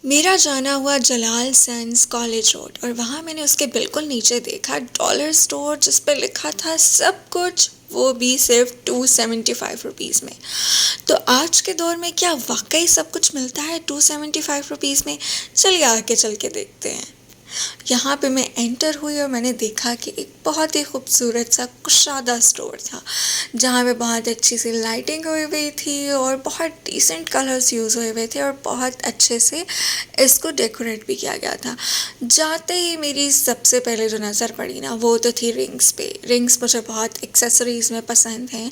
मेरा जाना हुआ जलाल सन्स कॉलेज रोड और वहाँ मैंने उसके बिल्कुल नीचे देखा डॉलर स्टोर जिस पे लिखा था सब कुछ, वो भी सिर्फ 275 रुपीज़ में। तो आज के दौर में क्या वाकई सब कुछ मिलता है 275 रुपीज़ में? चलिए आगे चल के देखते हैं। यहाँ पे मैं एंटर हुई और मैंने देखा कि एक बहुत ही खूबसूरत सा कुशादा स्टोर था जहाँ पे बहुत अच्छी सी लाइटिंग हुई हुई थी और बहुत डिसेंट कलर्स यूज़ हुए हुए थे और बहुत अच्छे से इसको डेकोरेट भी किया गया था। जाते ही मेरी सबसे पहले जो नज़र पड़ी ना वो तो थी रिंग्स पे। रिंग्स मुझे बहुत एक्सेसरीज़ में पसंद हैं,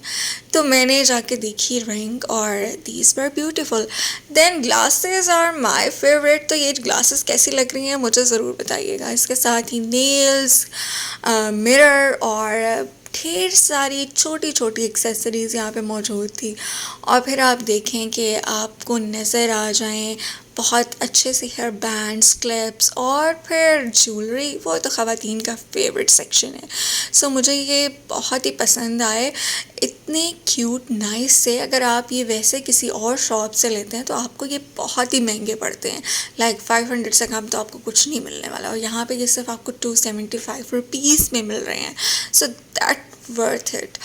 तो मैंने जाके देखी रिंग और these were beautiful. Then glasses are my favourite. तो ये ग्लासेस कैसी लग रही हैं मुझे ज़रूर बताइएगा। इसके साथ ही नेल्स, मिरर और ढेर सारी छोटी छोटी एक्सेसरीज़ यहाँ पे मौजूद थी। और फिर आप देखें कि आपको नज़र आ जाएं बहुत अच्छे से हेयर बैंड्स, क्लिप्स और फिर ज्वेलरी। वो तो ख़वातीन का फेवरेट सेक्शन है। सो मुझे ये बहुत ही पसंद आए। इतने क्यूट नाइस से अगर आप ये वैसे किसी और शॉप से लेते हैं तो आपको ये बहुत ही महंगे पड़ते हैं। लाइक 500 से कम तो आपको कुछ नहीं मिलने वाला और यहाँ पे ये सिर्फ आपको 275 रुपीज़ में मिल रहे हैं। So that worth it.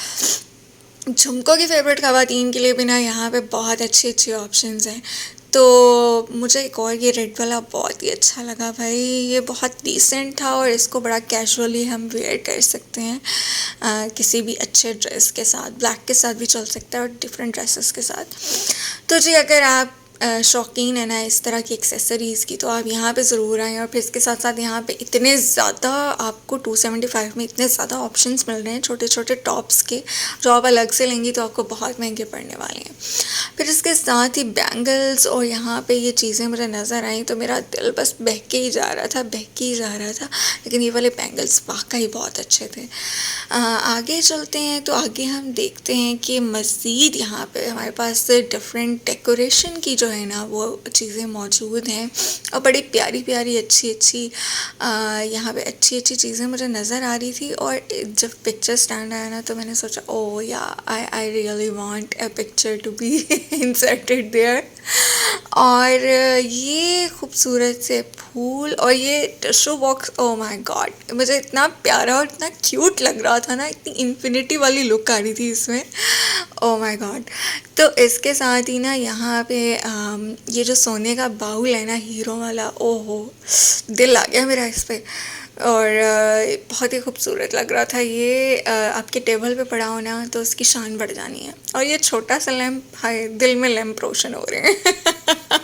झुमकों की फेवरेट ख़वातीन के लिए भी ना यहाँ पे बहुत अच्छी अच्छी ऑप्शंस हैं। तो मुझे एक और ये रेड वाला बहुत ही अच्छा लगा भाई। ये बहुत डिसेंट था और इसको बड़ा कैजुअली हम वेयर कर सकते हैं किसी भी अच्छे ड्रेस के साथ। ब्लैक के साथ भी चल सकता है और डिफरेंट ड्रेसेस के साथ। तो जी अगर आप शौकीन है ना इस तरह की एक्सेसरीज़ की तो आप यहाँ पे ज़रूर आएँ। और फिर इसके साथ साथ यहाँ पे इतने ज़्यादा आपको 275 में इतने ज़्यादा ऑप्शंस मिल रहे हैं छोटे छोटे टॉप्स के, जो आप अलग से लेंगी तो आपको बहुत महंगे पड़ने वाले हैं। फिर इसके साथ ही बैंगल्स और यहाँ पे ये चीज़ें मुझे नज़र आई तो मेरा दिल बस बहके ही जा रहा था, बहके ही जा रहा था। लेकिन ये वाले बैंगल्स वाकई बहुत अच्छे थे। आगे चलते हैं तो आगे हम देखते हैं कि मज़ीद यहाँ पे हमारे पास डिफरेंट डेकोरेशन की जो है ना वो चीज़ें मौजूद हैं और बड़ी प्यारी प्यारी अच्छी अच्छी यहाँ पे अच्छी अच्छी चीज़ें मुझे नज़र आ रही थी। और जब पिक्चर स्टैंड आया ना तो मैंने सोचा oh yeah I really want a picture to be inserted there. और ये खूबसूरत से फूल और ये tissue box, oh my God मुझे इतना प्यारा और इतना क्यूट लग रहा था ना, इतनी इन्फिनिटी वाली लुक आ रही थी इसमें। ओ माय गॉड। तो इसके साथ ही ना यहाँ पे ये जो सोने का बाउल है ना हीरो वाला, ओहो दिल आ गया मेरा इस पे। और बहुत ही खूबसूरत लग रहा था ये। आपके टेबल पे पड़ा हो ना तो उसकी शान बढ़ जानी है। और ये छोटा सा लैंप, हाय दिल में लैंप रोशन हो रहे हैं।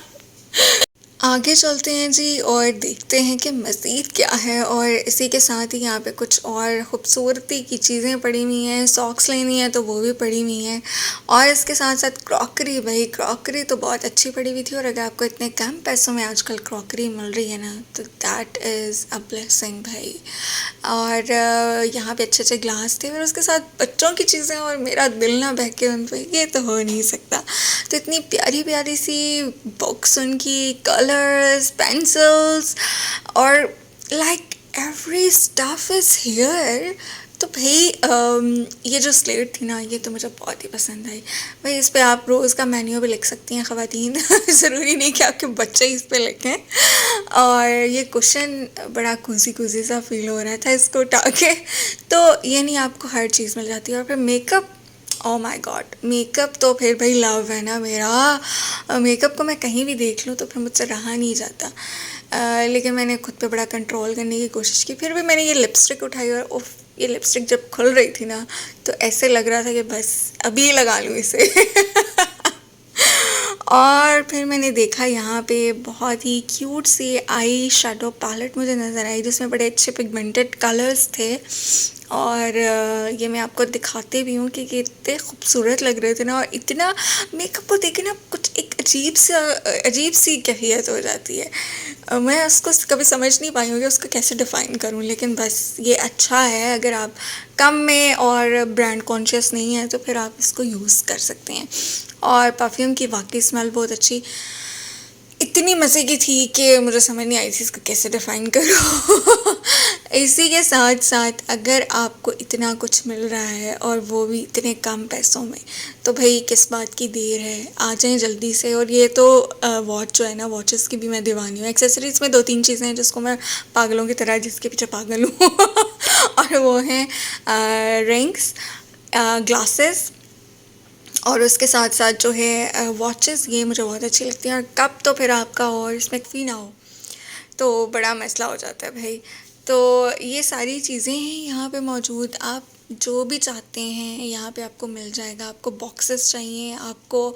आगे चलते हैं जी और देखते हैं कि मज़ीद क्या है। और इसी के साथ ही यहाँ पे कुछ और ख़ूबसूरती की चीज़ें पड़ी हुई हैं। सॉक्स लेनी है तो वो भी पड़ी हुई हैं। और इसके साथ साथ क्रॉकरी, भाई क्रॉकरी तो बहुत अच्छी पड़ी हुई थी। और अगर आपको इतने कम पैसों में आजकल क्रॉकरी मिल रही है ना तो दैट इज़ अ ब्लेसिंग भाई। और यहाँ पे अच्छे अच्छे ग्लास थे और उसके साथ बच्चों की चीज़ें और मेरा दिल ना बहके उन पर, ये तो हो नहीं सकता। तो इतनी प्यारी प्यारी सी बुक्स, उनकी कलर्स, पेंसिल्स और like every stuff is here. तो भाई ये जो स्लेट थी ना ये तो मुझे बहुत ही पसंद आई भाई। इस पे आप रोज़ का मेन्यू भी लिख सकती हैं ख़वातीन। ज़रूरी नहीं कि आपके बच्चे इस पे लिखें। और ये कुशन बड़ा कूजी कूजी सा फील हो रहा था इसको उठा के। तो ये नहीं आपको हर चीज़ मिल जाती है। और फिर makeup, O my God makeup तो फिर भाई लव है ना मेरा। मेकअप को मैं कहीं भी देख लूँ तो फिर मुझसे रहा नहीं जाता। लेकिन मैंने खुद पे बड़ा कंट्रोल करने की कोशिश की। फिर भी मैंने ये लिपस्टिक उठाई और उफ, ये लिपस्टिक जब खुल रही थी ना तो ऐसे लग रहा था कि बस अभी लगा लूँ इसे। और फिर मैंने देखा यहाँ पे बहुत ही क्यूट सी आई शेडो पैलेट मुझे नज़र आई जिसमें बड़े अच्छे पिगमेंटेड कलर्स थे। और ये मैं आपको दिखाते भी हूँ कि ये इतने खूबसूरत लग रहे थे ना। और इतना मेकअप को देखे ना कुछ एक अजीब सी कैफियत हो जाती है। मैं उसको कभी समझ नहीं पाई हूँ कि उसको कैसे डिफ़ाइन करूँ। लेकिन बस ये अच्छा है, अगर आप कम में और ब्रांड कॉन्शियस नहीं है तो फिर आप इसको यूज़ कर सकते हैं। और परफ्यूम की वाकई स्मेल बहुत अच्छी, इतनी मज़े की थी कि मुझे समझ नहीं आई थी इसको कैसे डिफ़ाइन करूँ। इसी के साथ साथ अगर आपको इतना कुछ मिल रहा है और वो भी इतने कम पैसों में, तो भाई किस बात की देर है, आ जाएं जल्दी से। और ये तो वॉच जो है ना, वॉचेस की भी मैं दीवानी हूँ। एक्सेसरीज़ में दो तीन चीज़ें हैं जिसको मैं पागलों की तरह जिसके पीछे पागल हूँ और वो हैं रिंग्स, ग्लासेस, और उसके साथ साथ जो है वॉचेस, ये मुझे बहुत अच्छी लगती हैं। और कप तो फिर आपका और इसमें फी ना हो तो बड़ा मसला हो जाता है भाई। तो ये सारी चीज़ें हैं यहाँ पे मौजूद, आप जो भी चाहते हैं यहाँ पे आपको मिल जाएगा। आपको बॉक्सेस चाहिए, आपको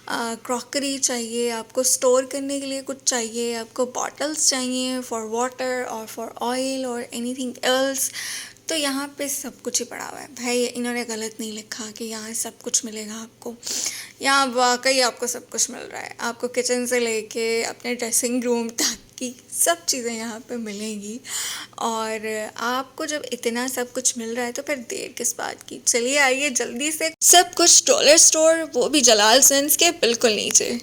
क्रॉकरी चाहिए, आपको स्टोर करने के लिए कुछ चाहिए, आपको बॉटल्स चाहिए फॉर वाटर और फॉर ऑयल और एनीथिंग एल्स, तो यहाँ पे सब कुछ ही पड़ा हुआ है भाई। इन्होंने गलत नहीं लिखा कि यहाँ सब कुछ मिलेगा आपको। यहाँ वाकई आपको सब कुछ मिल रहा है। आपको किचन से लेके अपने ड्रेसिंग रूम तक की सब चीज़ें यहाँ पे मिलेंगी। और आपको जब इतना सब कुछ मिल रहा है तो फिर देर किस बात की, चलिए आइए जल्दी से। सब कुछ डॉलर स्टोर, वो भी जलाल सेंस के बिल्कुल नीचे।